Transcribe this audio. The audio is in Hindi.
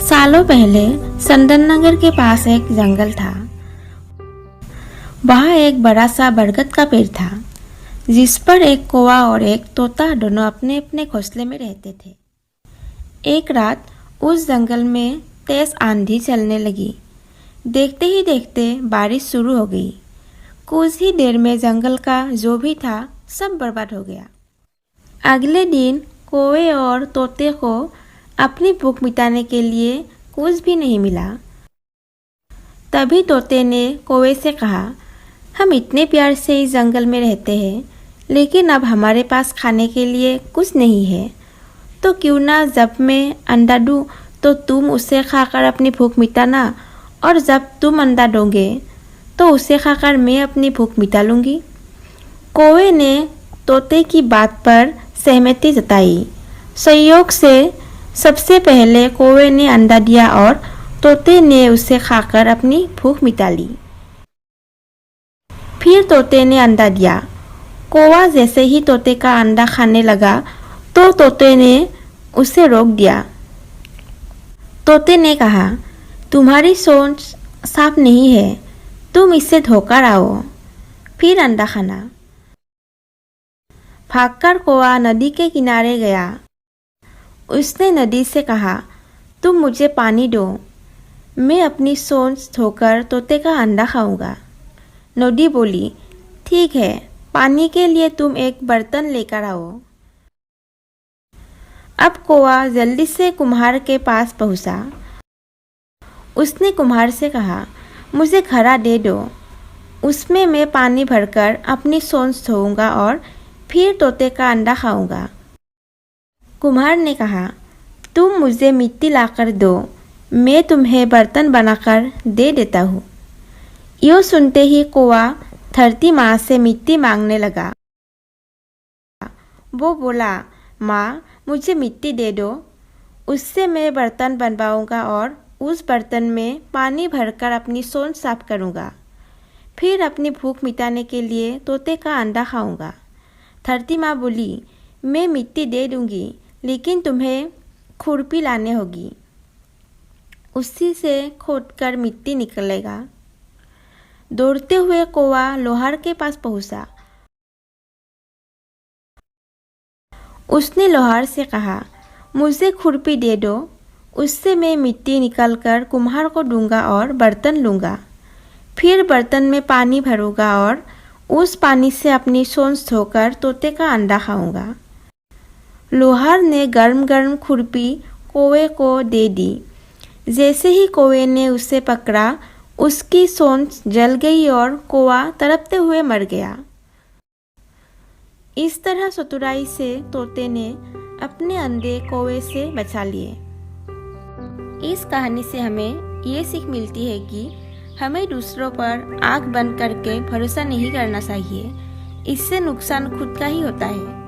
सालों पहले संदननगर के पास एक जंगल था। वहाँ एक बड़ा सा बरगद का पेड़ था, जिस पर एक कौवा और एक तोता दोनों अपने अपने घोंसले में रहते थे। एक रात उस जंगल में तेज आंधी चलने लगी। देखते ही देखते बारिश शुरू हो गई। कुछ ही देर में जंगल का जो भी था सब बर्बाद हो गया। अगले दिन कौवे और तोते को अपनी भूख मिटाने के लिए कुछ भी नहीं मिला। तभी तोते ने कौवे से कहा, हम इतने प्यार से इस जंगल में रहते हैं, लेकिन अब हमारे पास खाने के लिए कुछ नहीं है, तो क्यों ना जब मैं अंडा दूँ तो तुम उसे खाकर अपनी भूख मिटाना, और जब तुम अंडा दोगे तो उसे खाकर मैं अपनी भूख मिटा लूँगी। कौवे ने तोते की बात पर सहमति जताई। संयोग से सबसे पहले कौवे ने अंडा दिया और तोते ने उसे खाकर अपनी भूख मिटा ली। फिर तोते ने अंडा दिया। कौवा जैसे ही तोते का अंडा खाने लगा तो तोते ने उसे रोक दिया। तोते ने कहा, तुम्हारी सोच साफ नहीं है, तुम इससे धोकर आओ, फिर अंडा खाना। भागकर कौवा नदी के किनारे गया। उसने नदी से कहा, तुम मुझे पानी दो, मैं अपनी सोच धोकर तोते का अंडा खाऊंगा। नदी बोली, ठीक है, पानी के लिए तुम एक बर्तन लेकर आओ। अब कौवा जल्दी से कुम्हार के पास पहुंचा। उसने कुम्हार से कहा, मुझे घड़ा दे दो, उसमें मैं पानी भरकर अपनी सोच धोऊंगा और फिर तोते का अंडा खाऊंगा। कुम्हार ने कहा, तुम मुझे मिट्टी लाकर दो, मैं तुम्हें बर्तन बनाकर दे देता हूँ। यूँ सुनते ही कौवा धरती माँ से मिट्टी मांगने लगा। वो बोला, माँ मुझे मिट्टी दे दो, उससे मैं बर्तन बनवाऊंगा और उस बर्तन में पानी भरकर अपनी सोच साफ करूंगा, फिर अपनी भूख मिटाने के लिए तोते का अंडा खाऊंगा। धरती माँ बोली, मैं मिट्टी दे दूंगी, लेकिन तुम्हें खुरपी लाने होगी, उसी से खोदकर मिट्टी निकलेगा। दौड़ते हुए कौवा लोहार के पास पहुंचा। उसने लोहार से कहा, मुझे खुरपी दे दो, उससे मैं मिट्टी निकालकर कुम्हार को दूंगा और बर्तन लूँगा, फिर बर्तन में पानी भरूंगा और उस पानी से अपनी सोच धोकर तोते का अंडा खाऊंगा। लोहार ने गर्म गर्म खुरपी कौवे को दे दी। जैसे ही कौवे ने उसे पकड़ा, उसकी सोच जल गई और कौवा तड़पते हुए मर गया। इस तरह चतुराई से तोते ने अपने अंडे कौवे से बचा लिए। इस कहानी से हमें ये सीख मिलती है कि हमें दूसरों पर आंख बंद करके भरोसा नहीं करना चाहिए, इससे नुकसान खुद का ही होता है।